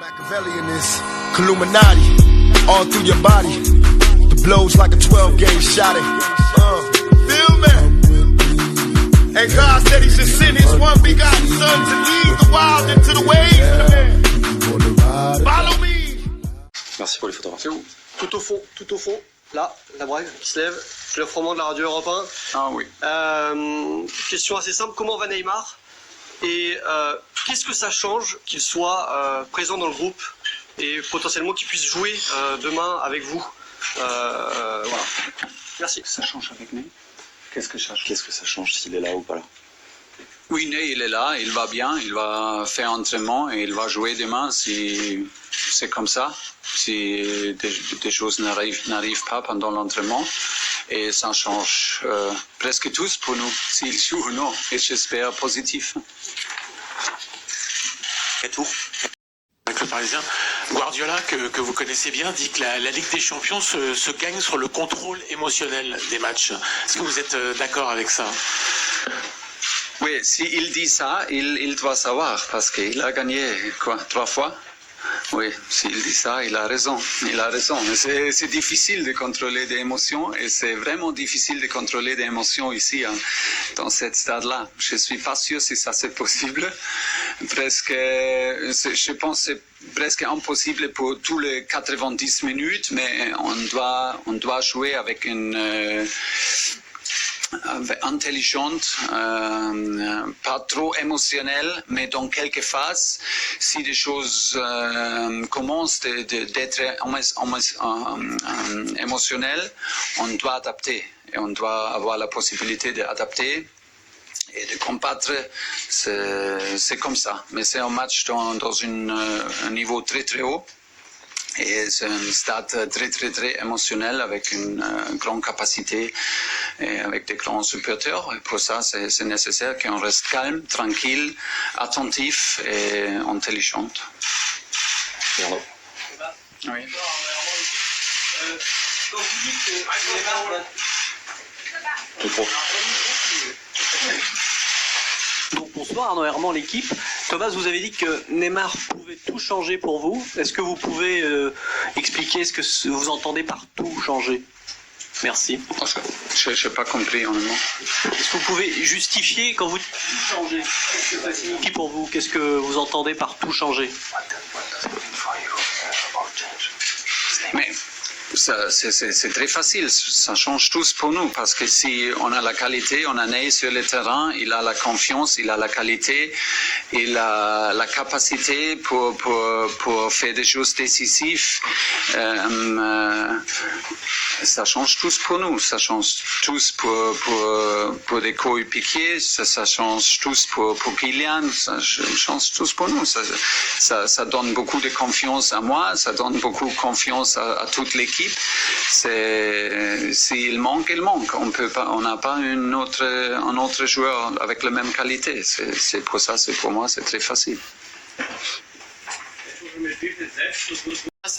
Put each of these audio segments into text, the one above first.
Machiavelli in this Illuminati, all through your body. The blows like a 12-gauge shot. Feel me? And God said He should send His one begotten Son to lead the wild into the ways. Follow me. Merci pour les photographies. Tout au fond, là, la brève qui se lève. C'est le froment de la radio Europe 1. Ah oui. Question assez simple, comment va Neymar? Et qu'est-ce que ça change qu'il soit présent dans le groupe et potentiellement qu'il puisse jouer demain avec vous? Voilà. Merci. Ça change avec Ney? Qu'est-ce que ça change s'il est là ou pas là? Oui, Ney, il est là, il va bien, il va faire entraînement et il va jouer demain si c'est comme ça, si des choses n'arrivent pas pendant l'entraînement. Et ça change presque tous pour nous, s'il joue ou non, et j'espère positif. Et tout. Avec le Parisien, Guardiola, que vous connaissez bien, dit que la Ligue des Champions se gagne sur le contrôle émotionnel des matchs. Est-ce que vous êtes d'accord avec ça? Oui, s'il dit ça, il doit savoir, parce qu'il a gagné, 3 fois? Oui, s'il dit ça, il a raison. C'est difficile de contrôler des émotions et c'est vraiment difficile de contrôler des émotions ici, dans cette stade-là. Je suis pas sûr si ça c'est possible. Je pense que c'est presque impossible pour tous les 90 minutes, mais on doit jouer avec une intelligente, pas trop émotionnelle, mais dans quelques phases, si des choses commencent d'être émotionnelles, on doit adapter et on doit avoir la possibilité d'adapter et de combattre. C'est comme ça, mais c'est un match dans un niveau très très haut. Et c'est un stade très très très émotionnel avec une grande capacité et avec des grands supporters. Et pour ça, c'est nécessaire qu'on reste calme, tranquille, attentif et intelligent. Pardon. Oui. Tout trop. Donc bonsoir Arnaud Herman, l'équipe. Thomas, vous avez dit que Neymar pouvait tout changer pour vous. Est-ce que vous pouvez expliquer ce que vous entendez par tout changer? Merci. Je n'ai pas compris honnêtement. Est-ce que vous pouvez justifier quand vous dites tout changer? Qu'est-ce que ça signifie pour vous? Qu'est-ce que vous entendez par tout changer? Mais c'est très facile, ça change tous pour nous, parce que si on a la qualité, on a Ney sur le terrain, il a la confiance, il a la qualité, il a la capacité pour faire des choses décisives. Ça change tous pour nous, ça change tous pour des coéquipiers, ça change tous pour Kylian, ça change tous pour nous. Ça donne beaucoup de confiance à moi, ça donne beaucoup de confiance à toute l'équipe. S'il manque, il manque. On n'a pas un autre joueur avec la même qualité. C'est pour ça, pour moi, c'est très facile.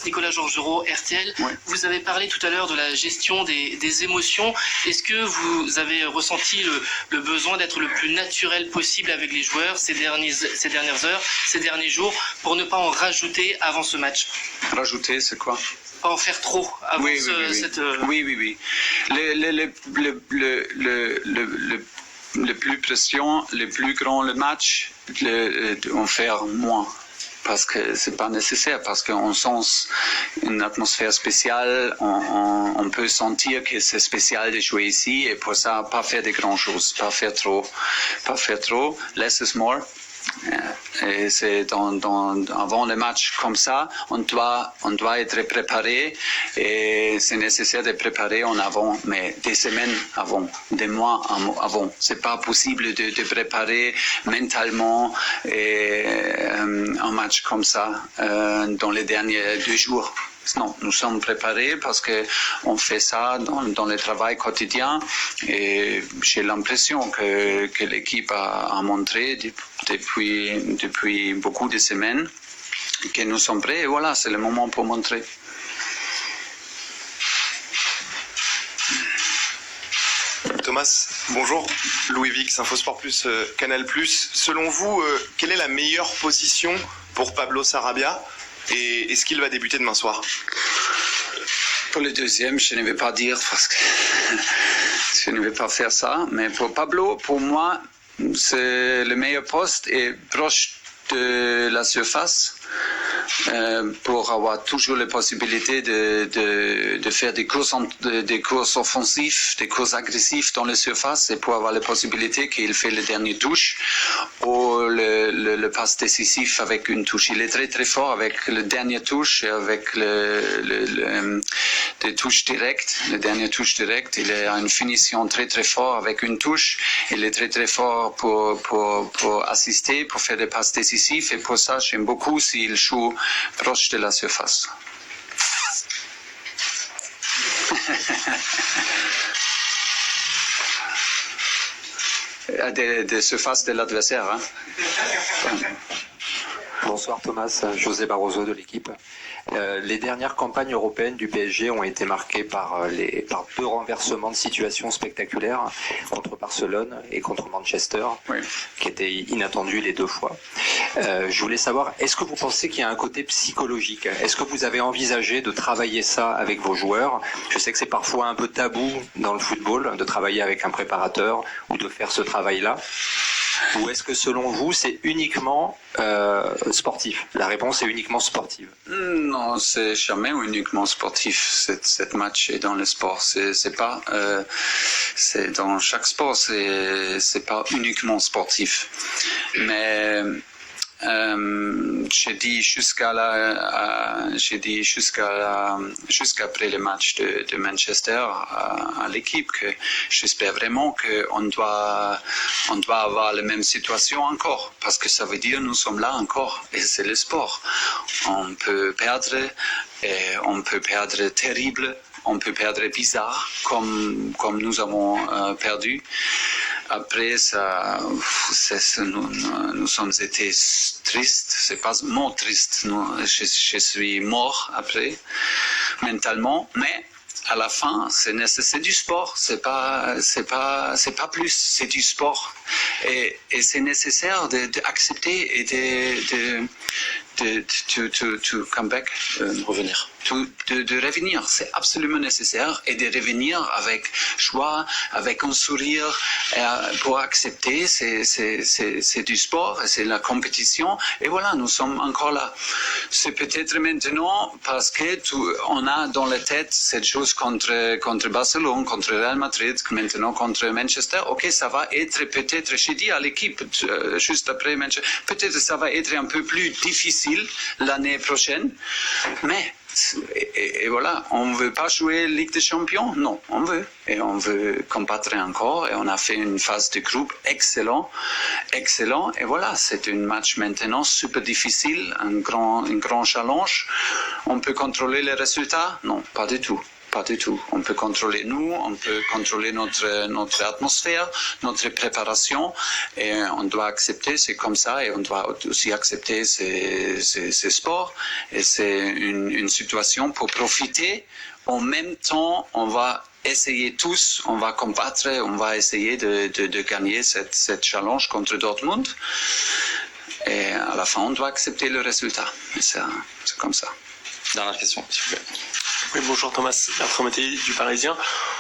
Nicolas Georgerot, RTL. Oui. Vous avez parlé tout à l'heure de la gestion des émotions. Est-ce que vous avez ressenti le besoin d'être le plus naturel possible avec les joueurs ces dernières heures, ces derniers jours, pour ne pas en rajouter avant ce match? Rajouter, c'est quoi? Pas en faire trop avant cette... Oui. Le plus pression, le plus grand le match, on fait moins. Parce que c'est pas nécessaire, parce qu'on sent une atmosphère spéciale, on peut sentir que c'est spécial de jouer ici, et pour ça, pas faire de grandes choses, pas faire trop, less is more. Et c'est avant le match comme ça, on doit être préparé, et c'est nécessaire de préparer en avant, mais des semaines avant, des mois avant. C'est pas possible de préparer mentalement un match comme ça dans les derniers 2 jours. Non, nous sommes préparés parce qu'on fait ça dans le travail quotidien, et j'ai l'impression que l'équipe a montré depuis beaucoup de semaines que nous sommes prêts, et voilà, c'est le moment pour montrer. Thomas, bonjour. Louis Vix, Infosport Plus, Canal Plus. Selon vous, quelle est la meilleure position pour Pablo Sarabia Et est-ce qu'il va débuter demain soir? Pour le deuxième, je ne vais pas dire parce que je ne vais pas faire ça. Mais pour Pablo, pour moi, c'est le meilleur poste et proche de la surface pour avoir toujours la possibilité de faire des courses offensives, des courses agressives dans les surfaces et pour avoir la possibilité qu'il fait le dernier touche ou le passe décisif avec une touche. Il est très très fort avec le dernier touche et avec des touches directes. Le dernier touche direct, il a une finition très très fort avec une touche. Il est très très fort pour assister, pour faire des passes décisives et pour ça j'aime beaucoup s'il joue proche de la surface. Des surfaces de l'adversaire. Hein. Bonsoir Thomas, José Barroso de l'équipe. Les dernières campagnes européennes du PSG ont été marquées par deux renversements de situations spectaculaires contre Barcelone et contre Manchester, oui, qui étaient inattendus les deux fois. Je voulais savoir, est-ce que vous pensez qu'il y a un côté psychologique? Est-ce que vous avez envisagé de travailler ça avec vos joueurs? Je sais que c'est parfois un peu tabou dans le football de travailler avec un préparateur ou de faire ce travail-là. Ou est-ce que selon vous, c'est uniquement sportif? La réponse est uniquement sportive. Non, c'est jamais uniquement sportif. Cette match est dans le sport. C'est pas, c'est dans chaque sport. C'est pas uniquement sportif. Mais j'ai dit jusqu'après le match de Manchester à l'équipe que j'espère vraiment qu'on doit avoir la même situation encore parce que ça veut dire nous sommes là encore et c'est le sport. On peut perdre et on peut perdre terrible, on peut perdre bizarre comme nous avons perdu. Après, nous sommes été tristes. C'est pas mort triste. Je suis mort après, mentalement. Mais à la fin, c'est du sport. C'est pas plus. C'est du sport. Et c'est nécessaire d'accepter et de come back, Revenir. De revenir, c'est absolument nécessaire et de revenir avec joie, avec un sourire pour accepter, c'est du sport, c'est la compétition et voilà, nous sommes encore là. C'est peut-être maintenant parce que on a dans la tête cette chose contre Barcelone, contre Real Madrid, maintenant contre Manchester. Ok, ça va être peut-être, j'ai dit à l'équipe juste après Manchester, peut-être ça va être un peu plus difficile l'année prochaine, mais et voilà, on ne veut pas jouer Ligue des Champions? Non, on veut. Et on veut combattre encore. Et on a fait une phase de groupe excellent. Et voilà, c'est un match maintenant super difficile, un grand challenge. On peut contrôler les résultats? Non, pas du tout. Pas du tout. On peut contrôler nous, on peut contrôler notre atmosphère, notre préparation, et on doit accepter, c'est comme ça, et on doit aussi accepter ces sports, et c'est une situation pour profiter. En même temps, on va essayer tous, on va combattre, on va essayer de gagner cette challenge contre Dortmund, et à la fin, on doit accepter le résultat. C'est comme ça. Dernière question, s'il vous plaît. Oui, bonjour Thomas, Bertrand Mattei du Parisien.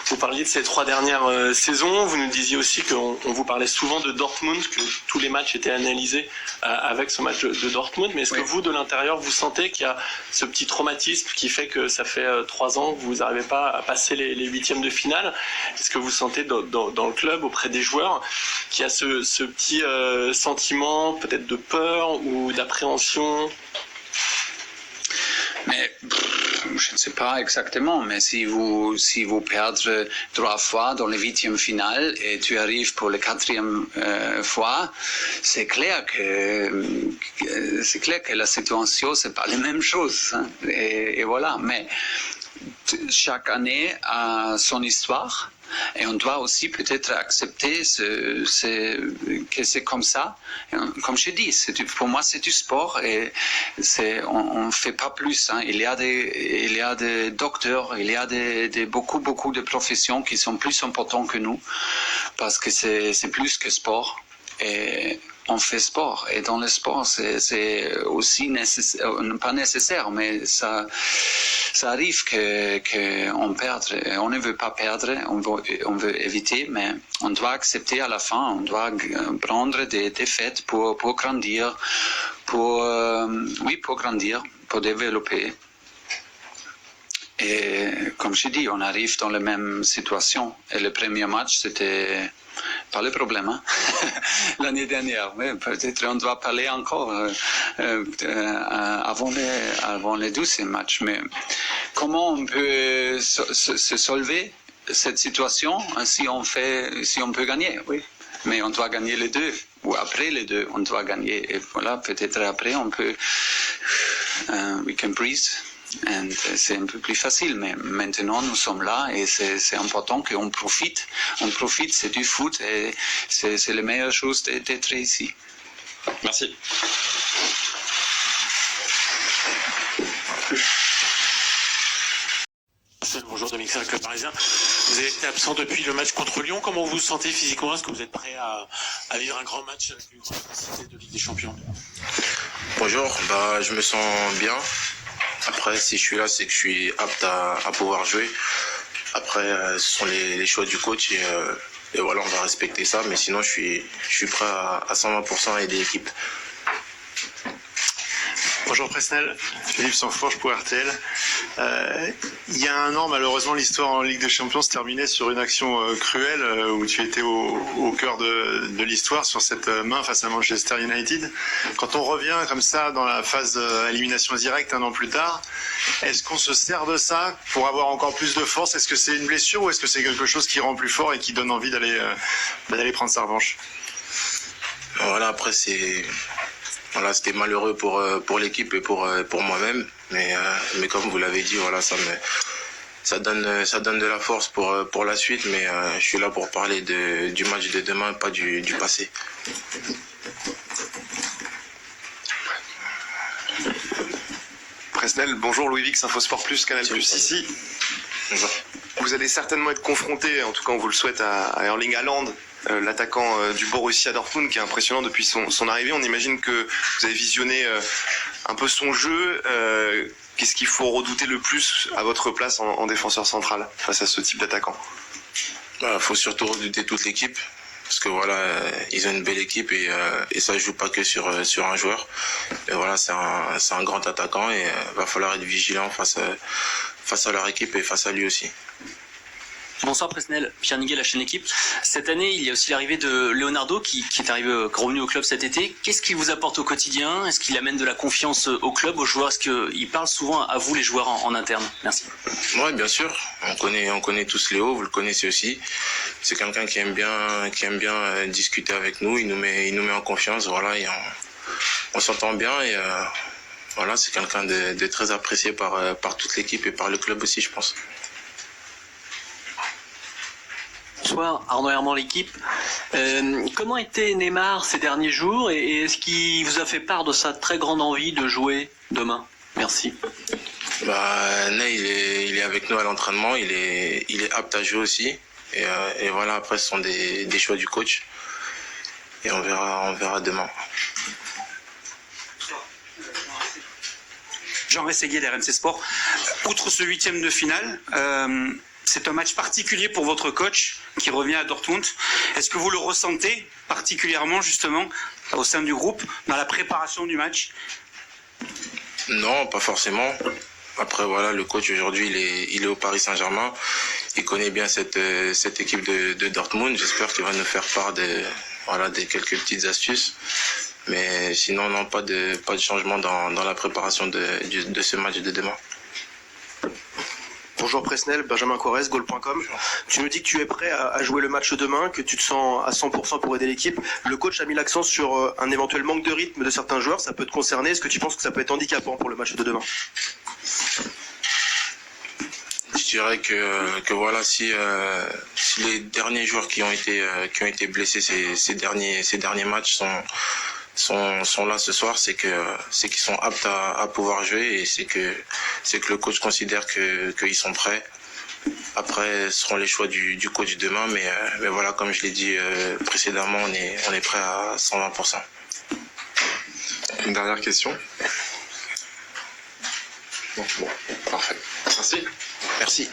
Vous parliez de ces 3 dernières saisons, vous nous disiez aussi qu'on vous parlait souvent de Dortmund, que tous les matchs étaient analysés avec ce match de Dortmund, mais est-ce que vous, de l'intérieur, vous sentez qu'il y a ce petit traumatisme qui fait que ça fait 3 ans que vous n'arrivez pas à passer les huitièmes de finale? Est-ce que vous sentez dans le club, auprès des joueurs, qu'il y a ce petit sentiment peut-être de peur ou d'appréhension? Mais je ne sais pas exactement, mais si vous perdez 3 fois dans les 8e finales et tu arrives pour la 4e fois, c'est clair que la situation c'est pas la même chose. Hein. Et voilà. Mais chaque année a son histoire. Et on doit aussi peut-être accepter que c'est comme ça. Comme je dis, pour moi c'est du sport et on ne fait pas plus. Hein. Il y a des docteurs, il y a beaucoup de professions qui sont plus importantes que nous parce que c'est plus que sport. Et on fait sport. Et dans le sport, c'est aussi pas nécessaire, mais ça arrive qu'on perde. On ne veut pas perdre, on veut éviter, mais on doit accepter à la fin, on doit prendre des défaites pour grandir, pour grandir, pour développer. Et comme je dis, on arrive dans la même situation. Et le premier match, c'était pas le problème, hein? L'année dernière. Mais peut-être on doit parler encore avant les 12e matchs. Mais comment on peut se solver cette situation si on peut gagner? Oui. Mais on doit gagner les deux. Ou après les deux, on doit gagner. Et voilà, peut-être après, on peut... we can breathe. C'est un peu plus facile, mais maintenant nous sommes là et c'est important qu'on profite. On profite, c'est du foot et c'est la meilleure chose d'être ici. Merci. Bonjour Dominique Serre, Club Parisien. Vous avez été absent depuis le match contre Lyon. Comment vous vous sentez physiquement? Est-ce que vous êtes prêt à vivre un grand match avec une grande intensité de Ligue des Champions? Bonjour, je me sens bien. Après, si je suis là, c'est que je suis apte à pouvoir jouer. Après, ce sont les choix du coach et voilà, on va respecter ça. Mais sinon, je suis prêt à 120% à aider l'équipe. Bonjour Presnel, Philippe Sanfourche pour RTL. Il y a un an, malheureusement, l'histoire en Ligue des Champions se terminait sur une action cruelle où tu étais au cœur de l'histoire sur cette main face à Manchester United. Quand on revient comme ça dans la phase élimination directe un an plus tard, est-ce qu'on se sert de ça pour avoir encore plus de force? Est-ce que c'est une blessure ou est-ce que c'est quelque chose qui rend plus fort et qui donne envie d'aller prendre sa revanche? Voilà, après Voilà, c'était malheureux pour l'équipe et pour moi-même, mais comme vous l'avez dit, voilà, ça donne de la force pour la suite, mais je suis là pour parler du match de demain, pas du passé. Presnel, bonjour, Louis Vix, Infosport Plus, Canal Plus ici. Bonjour. Vous allez certainement être confronté, en tout cas on vous le souhaite, à Erling Haaland, l'attaquant du Borussia Dortmund, qui est impressionnant depuis son arrivée. On imagine que vous avez visionné un peu son jeu. Qu'est-ce qu'il faut redouter le plus à votre place en défenseur central face à ce type d'attaquant? Faut surtout redouter toute l'équipe. Parce que voilà, ils ont une belle équipe et ça ne joue pas que sur un joueur. Et voilà, c'est un grand attaquant et va falloir être vigilant face à leur équipe et face à lui aussi. Bonsoir Presnel, Pierre Niguet, la chaîne Équipe. Cette année, il y a aussi l'arrivée de Leonardo qui est revenu au club cet été. Qu'est-ce qu'il vous apporte au quotidien? Est-ce qu'il amène de la confiance au club, aux joueurs? Est-ce qu'il parle souvent à vous, les joueurs, en interne? Merci. Oui, bien sûr. On connaît tous Léo, vous le connaissez aussi. C'est quelqu'un qui aime bien discuter avec nous. Il nous met en confiance. Voilà, et on s'entend bien et voilà, c'est quelqu'un de très apprécié par toute l'équipe et par le club aussi, je pense. Bonsoir, Arnaud Herman, l'équipe. Comment était Neymar ces derniers jours et est-ce qu'il vous a fait part de sa très grande envie de jouer demain? Merci. Ney, il est avec nous à l'entraînement, il est apte à jouer aussi. Et voilà, après ce sont des choix du coach. Et on verra demain. Jean Rességuier d'RMC Sport. Outre ce 8e de finale, c'est un match particulier pour votre coach qui revient à Dortmund. Est-ce que vous le ressentez particulièrement justement au sein du groupe dans la préparation du match? Non, pas forcément. Après voilà, le coach aujourd'hui il est au Paris Saint-Germain. Il connaît bien cette équipe de Dortmund. J'espère qu'il va nous faire part des quelques petites astuces. Mais sinon non, pas de changement dans la préparation de ce match de demain. Bonjour Presnel, Benjamin Corrèze, Goal.com. Tu nous dis que tu es prêt à jouer le match demain, que tu te sens à 100% pour aider l'équipe. Le coach a mis l'accent sur un éventuel manque de rythme de certains joueurs. Ça peut te concerner. Est-ce que tu penses que ça peut être handicapant pour le match de demain? Je dirais que voilà, si les derniers joueurs qui ont été blessés ces derniers matchs sont là ce soir, c'est qu'ils sont aptes à pouvoir jouer et c'est que le coach considère qu'ils sont prêts. Après, ce seront les choix du coach demain, mais voilà, comme je l'ai dit précédemment, on est prêt à 120%. Une dernière question. Non, bon, parfait. Merci. Merci.